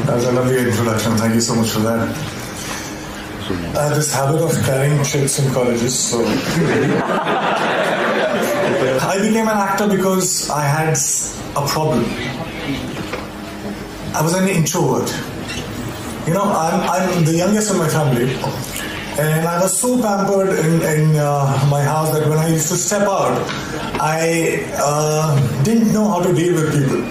That was a lovely introduction. Thank you so much for that. I had this habit of carrying chits in colleges, so I became an actor because I had a problem. I was an introvert. You know, I'm the youngest in my family, and I was so pampered in my house that when I used to step out, I didn't know how to deal with people.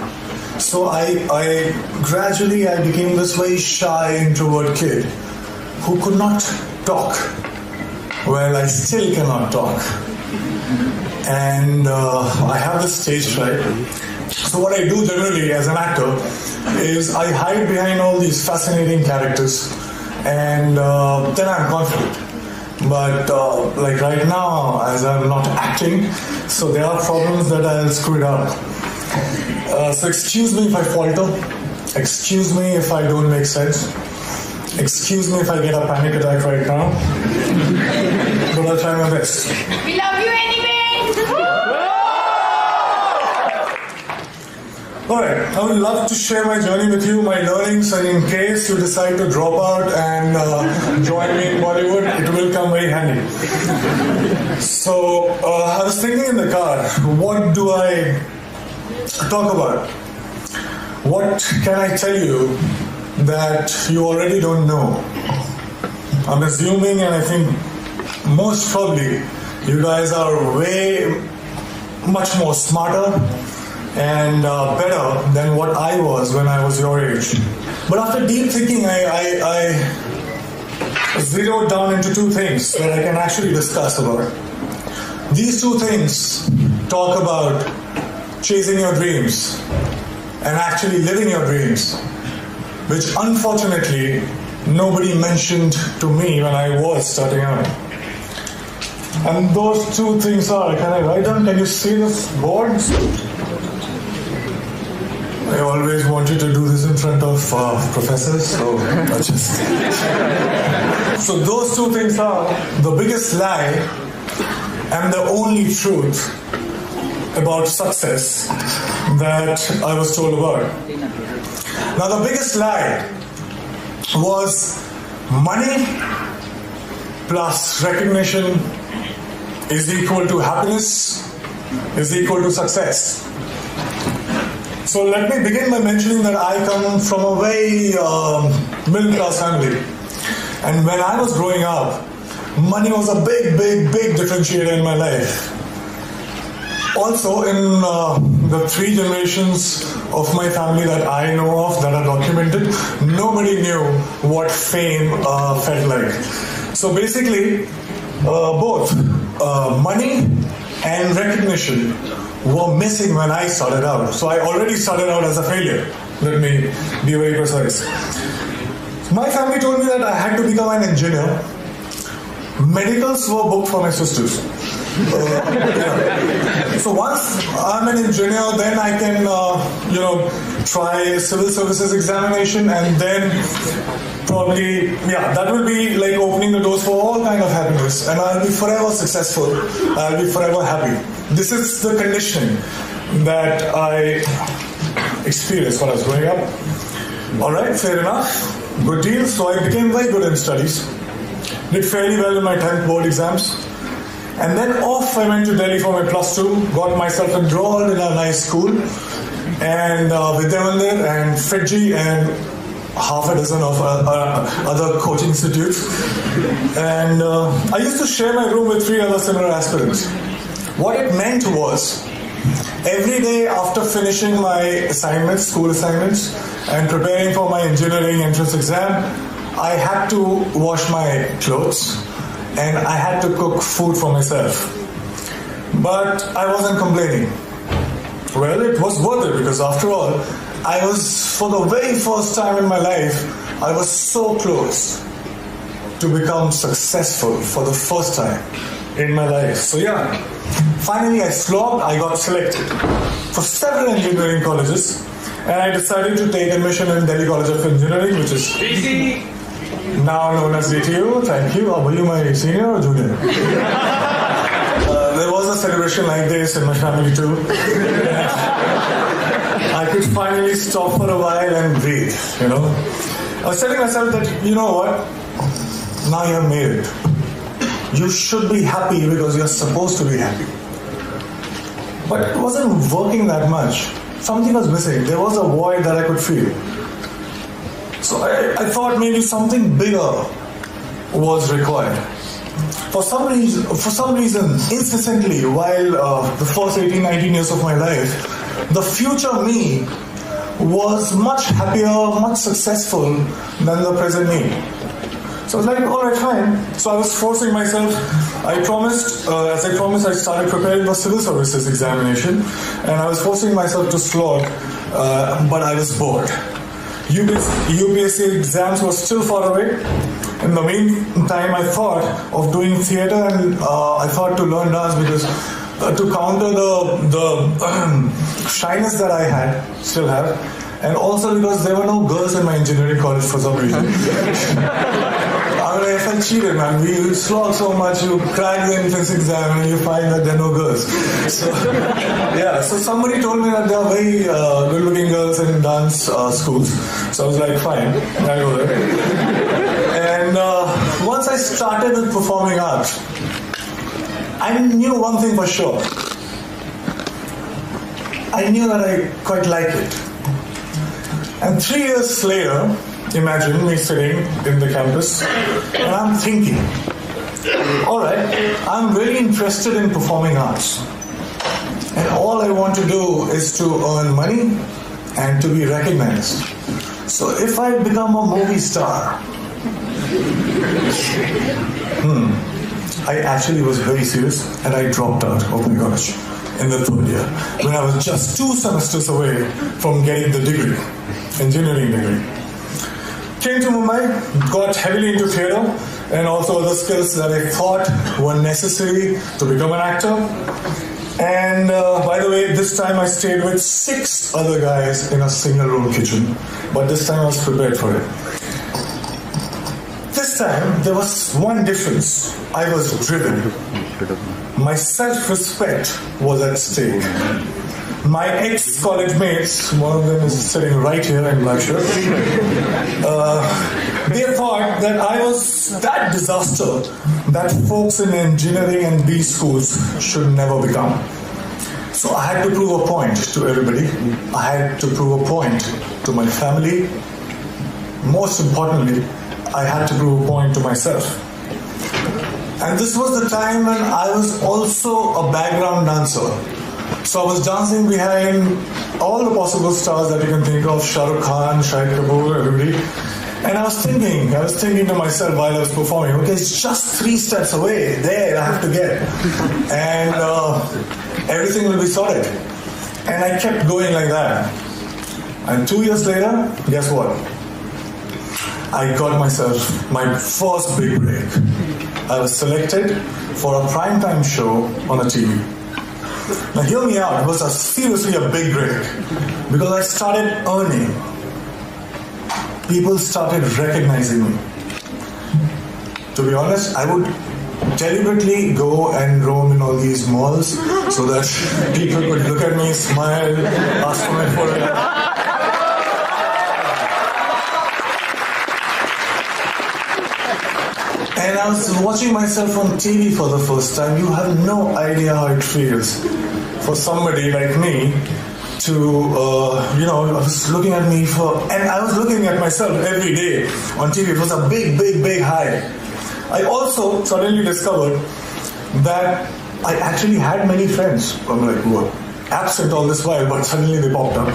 So I gradually became this very shy introvert kid who could not talk. Well, I still cannot talk. And I have this stage fright. So what I do generally as an actor is I hide behind all these fascinating characters, and then I'm confident. But like right now, as I'm not acting, so there are problems that I'll screw it up. So excuse me if I falter. Excuse me if I don't make sense. Excuse me if I get a panic attack right now. But I'll try my best. We love you anyway! Alright, I would love to share my journey with you, my learnings, and in case you decide to drop out and join me in Bollywood, it will come very handy. So, I was thinking in the car, what do I talk about? What can I tell you that you already don't know? I'm assuming, and I think most probably, you guys are way much more smarter and better than what I was when I was your age. But after deep thinking, I zeroed down into two things that I can actually discuss about. These two things talk about chasing your dreams and actually living your dreams, which unfortunately nobody mentioned to me when I was starting out. And those two things are, can I write down? Can you see this board? I always wanted to do this in front of professors, so I just... So those two things are the biggest lie and the only truth about success that I was told about. Now the biggest lie was money plus recognition is equal to happiness, is equal to success. So let me begin by mentioning that I come from a very middle class family. And when I was growing up, money was a big differentiator in my life. Also, in the 3 generations of my family that I know of, that are documented, nobody knew what fame felt like. So basically, both money and recognition were missing when I started out. So I already started out as a failure. Let me be very precise. My family told me that I had to become an engineer. Medicals were booked for my sisters. So once I'm an engineer, then I can, try civil services examination, and then probably, that will be like opening the doors for all kind of happiness, and I'll be forever successful. I'll be forever happy. This is the conditioning that I experienced when I was growing up. All right, fair enough. Good deal. So I became very good in studies. Did fairly well in my 10th board exams. And then off I went to Delhi for my +2, got myself enrolled in a nice school, and Vidyamandir and Fiji and half a dozen of other coaching institutes. And I used to share my room with 3 other similar aspirants. What it meant was, every day after finishing my assignments, school assignments, and preparing for my engineering entrance exam, I had to wash my clothes and I had to cook food for myself. But I wasn't complaining. Well, it was worth it, because after all, I was, for the very first time in my life, I was so close to become successful for the first time in my life. So finally I slogged, I got selected for several engineering colleges, and I decided to take admission in Delhi College of Engineering, which is now known as DTU. Thank you. Were you my senior or junior? There was a celebration like this in my family too. I could finally stop for a while and breathe, you know. I was telling myself that, you know what, now you're made it. You should be happy because you're supposed to be happy. But it wasn't working that much. Something was missing. There was a void that I could feel. So I thought maybe something bigger was required. For some reason, incessantly, while the first 18, 19 years of my life, the future me was much happier, much successful than the present me. So I was like, all right, fine. So I was forcing myself. I promised, I started preparing for civil services examination, and I was forcing myself to slog, but I was bored. UPSC exams were still far away. In the meantime, I thought of doing theatre, and I thought to learn dance because to counter the shyness that I still have, and also because there were no girls in my engineering college for some reason. I felt cheated, man. We slog so much, you crack the entrance exam and you find that there are no girls. So, yeah, so somebody told me that there are very good-looking girls in dance schools. So I was like, fine, I'll go there. And once I started with performing arts, I knew one thing for sure. I knew that I quite liked it. And 3 years later, imagine me sitting in the campus and I'm thinking, all right, I'm really interested in performing arts. And all I want to do is to earn money and to be recognized. So if I become a movie star, I actually was very serious and I dropped out of my college in the third year when I was just 2 semesters away from getting the degree, engineering degree. Came to Mumbai, got heavily into theatre and also other skills that I thought were necessary to become an actor. And by the way, this time I stayed with 6 other guys in a single room kitchen, but this time I was prepared for it. This time there was one difference. I was driven. My self-respect was at stake. My ex-college mates, one of them is sitting right here in black shirt, they thought that I was that disaster that folks in engineering and B schools should never become. So I had to prove a point to everybody. I had to prove a point to my family. Most importantly, I had to prove a point to myself. And this was the time when I was also a background dancer. So I was dancing behind all the possible stars that you can think of, Shah Rukh Khan, Shahid Kapoor, everybody. And I was thinking to myself while I was performing, okay, it's just 3 steps away, there I have to get. And everything will be sorted. And I kept going like that. And 2 years later, guess what? I got myself my first big break. I was selected for a primetime show on the TV. Now hear me out, it was seriously a big break because I started earning. People started recognizing me. To be honest, I would deliberately go and roam in all these malls so that people could look at me, smile, ask for my photograph. And I was watching myself on TV for the first time. You have no idea how it feels for somebody like me to, I was looking at me and I was looking at myself every day on TV. It was a big, big, big high. I also suddenly discovered that I actually had many friends. I'm like, whoa, absent all this while, but suddenly they popped up.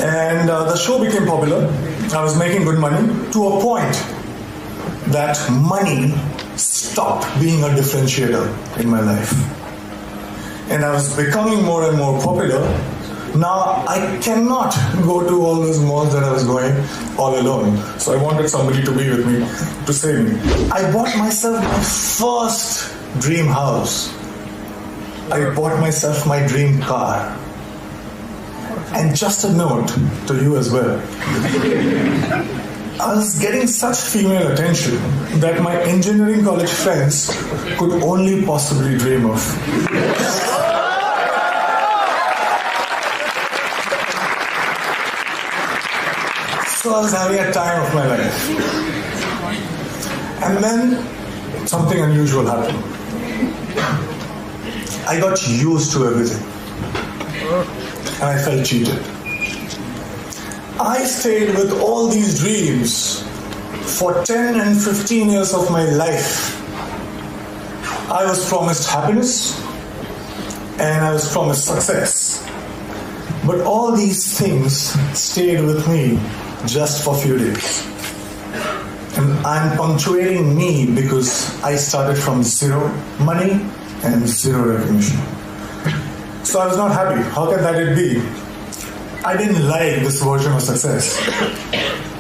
And the show became popular. I was making good money to a point that money stopped being a differentiator in my life. And I was becoming more and more popular. Now I cannot go to all those malls that I was going all alone. So I wanted somebody to be with me, to save me. I bought myself my first dream house. I bought myself my dream car. And just a note to you as well. I was getting such female attention that my engineering college friends could only possibly dream of. So I was having a time of my life. And then something unusual happened. I got used to everything. And I felt cheated. I stayed with all these dreams for 10 and 15 years of my life. I was promised happiness and I was promised success. But all these things stayed with me just for a few days. And I'm punctuating me because I started from zero money and zero recognition. So I was not happy. How can that it be? I didn't like this version of success.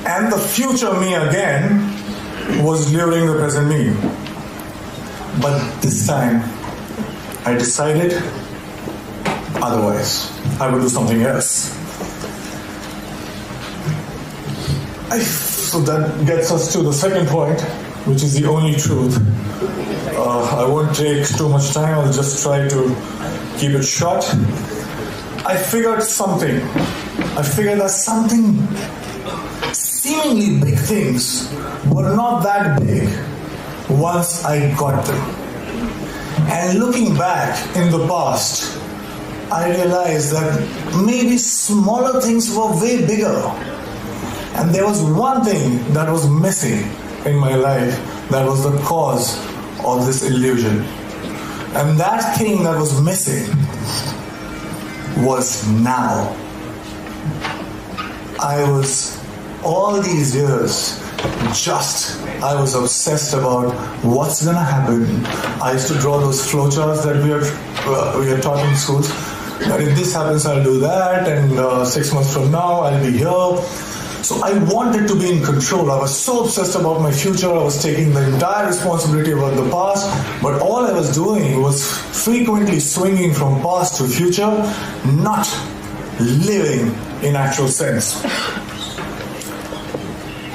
And the future me again was luring the present me. But this time, I decided otherwise. I would do something else. So that gets us to the second point, which is the only truth. I won't take too much time. I'll just try to keep it short. I figured something. I figured that something, seemingly big things, were not that big once I got them. And looking back in the past, I realized that maybe smaller things were way bigger. And there was one thing that was missing in my life that was the cause of this illusion. And that thing that was missing was now. I was, all these years, I was obsessed about what's going to happen. I used to draw those flowcharts that we are taught in schools. That if this happens, I'll do that, and 6 months from now, I'll be here. So I wanted to be in control. I was so obsessed about my future. I was taking the entire responsibility about the past. But all I was doing was frequently swinging from past to future, not living in actual sense.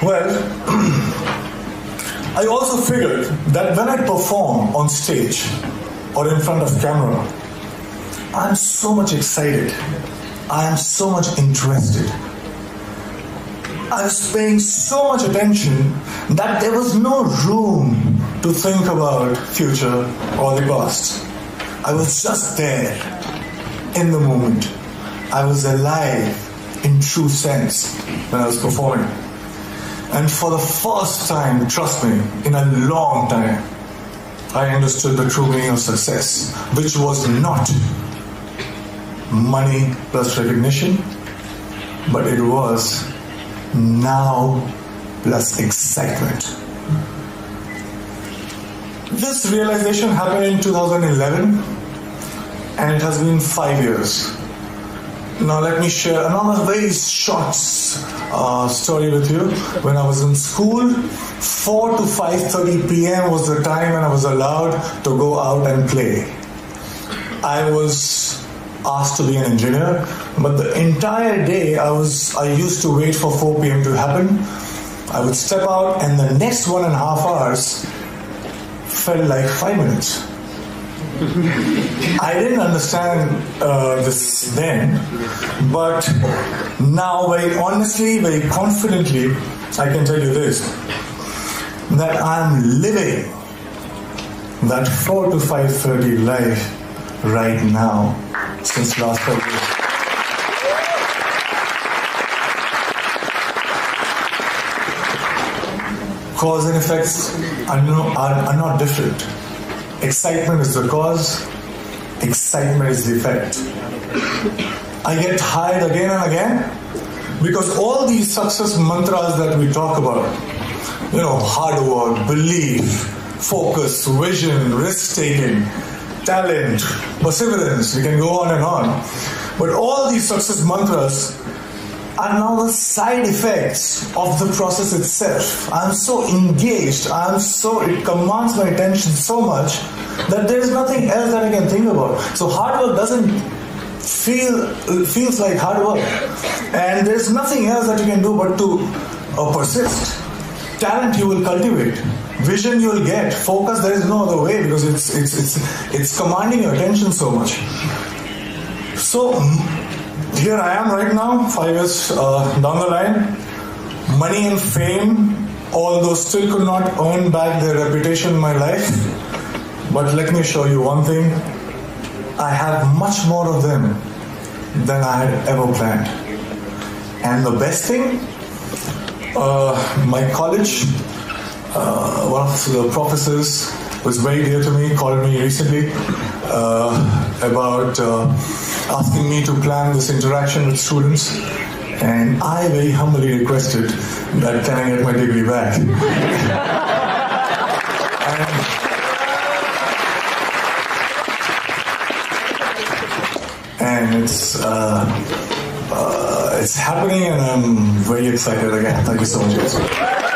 Well, I also figured that when I perform on stage or in front of camera, I'm so much excited. I am so much interested. I was paying so much attention that there was no room to think about future or the past. I was just there in the moment. I was alive in true sense when I was performing. And for the first time, trust me, in a long time, I understood the true meaning of success, which was not money plus recognition, but it was now plus excitement. This realization happened in 2011, and it has been 5 years. Now let me share another very short story with you. When I was in school, 4 to 5:30 p.m. was the time when I was allowed to go out and play. I was asked to be an engineer, but the entire day I used to wait for 4 p.m. to happen. I would step out, and the next 1.5 hours felt like 5 minutes. I didn't understand this then, but now very honestly, very confidently, I can tell you this, that I'm living that 4 to 5:30 life right now since last February. Cause and effects are not different. Excitement is the cause, excitement is the effect. I get tired again and again because all these success mantras that we talk about, hard work, belief, focus, vision, risk-taking, talent, perseverance, we can go on and on. But all these success mantras are now the side effects of the process itself. I'm so engaged, it commands my attention so much that there's nothing else that I can think about. So hard work feels like hard work. And there's nothing else that you can do but to persist. Talent you will cultivate. Vision you will get. Focus, there is no other way because it's commanding your attention so much. So here I am right now, 5 years down the line, money and fame, although still could not earn back their reputation in my life. But let me assure you one thing, I have much more of them than I had ever planned. And the best thing, my college, one of the professors was very dear to me, called me recently about asking me to plan this interaction with students, and I very humbly requested that can I get my degree back. and it's happening, and I'm very excited again. Thank you so much, guys.